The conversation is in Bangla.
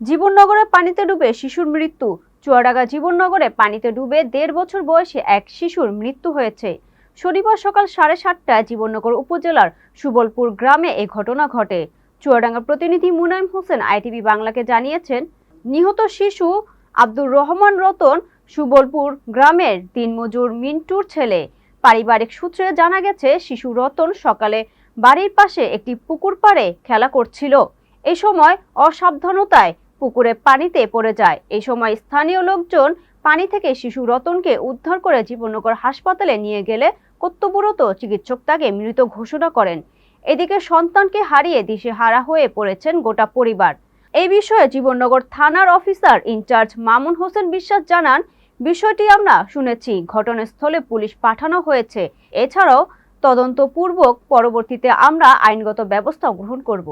জীবননগরে পানিতে ডুবে শিশুর মৃত্যু। চুয়াডাঙ্গা জীবননগরে পানিতে ডুবে ১.৫ বছর বয়সী এক শিশুর মৃত্যু হয়েছে। শনিবার সকাল 7:30টায় জীবননগর উপজেলার সুবলপুর গ্রামে এই ঘটনা ঘটে। চুয়াডাঙ্গা প্রতিনিধি মুনাইম হোসেন আইটিভি বাংলাকে জানিয়েছেন, নিহত শিশু আব্দুর রহমান রতন সুবলপুর গ্রামের দিনমজুর মিন্টুর ছেলে। পারিবারিক সূত্রে জানা গেছে, শিশু রতন সকালে বাড়ির পাশে একটি পুকুর পাড়ে খেলা করছিল। এই সময় অসাবধানতায় পুকুরে পানিতে পড়ে যায়। এই সময় স্থানীয় লোকজন পানি থেকে শিশু রতনকে উদ্ধার করে জীবননগর হাসপাতালে নিয়ে গেলে কর্তব্যরত চিকিৎসক তাকে মৃত ঘোষণা করেন। এদিকে সন্তানকে হারিয়ে দিশেহারা হয়ে পড়েছেন গোটা পরিবার। এই বিষয়ে জীবননগর থানার অফিসার ইনচার্জ মামুন হোসেন বিশ্বাস জানান, বিষয়টি আমরা শুনেছি, ঘটনাস্থলে পুলিশ পাঠানো হয়েছে। এছাড়াও তদন্তপূর্বক পরবর্তীতে আমরা আইনগত ব্যবস্থা গ্রহণ করব।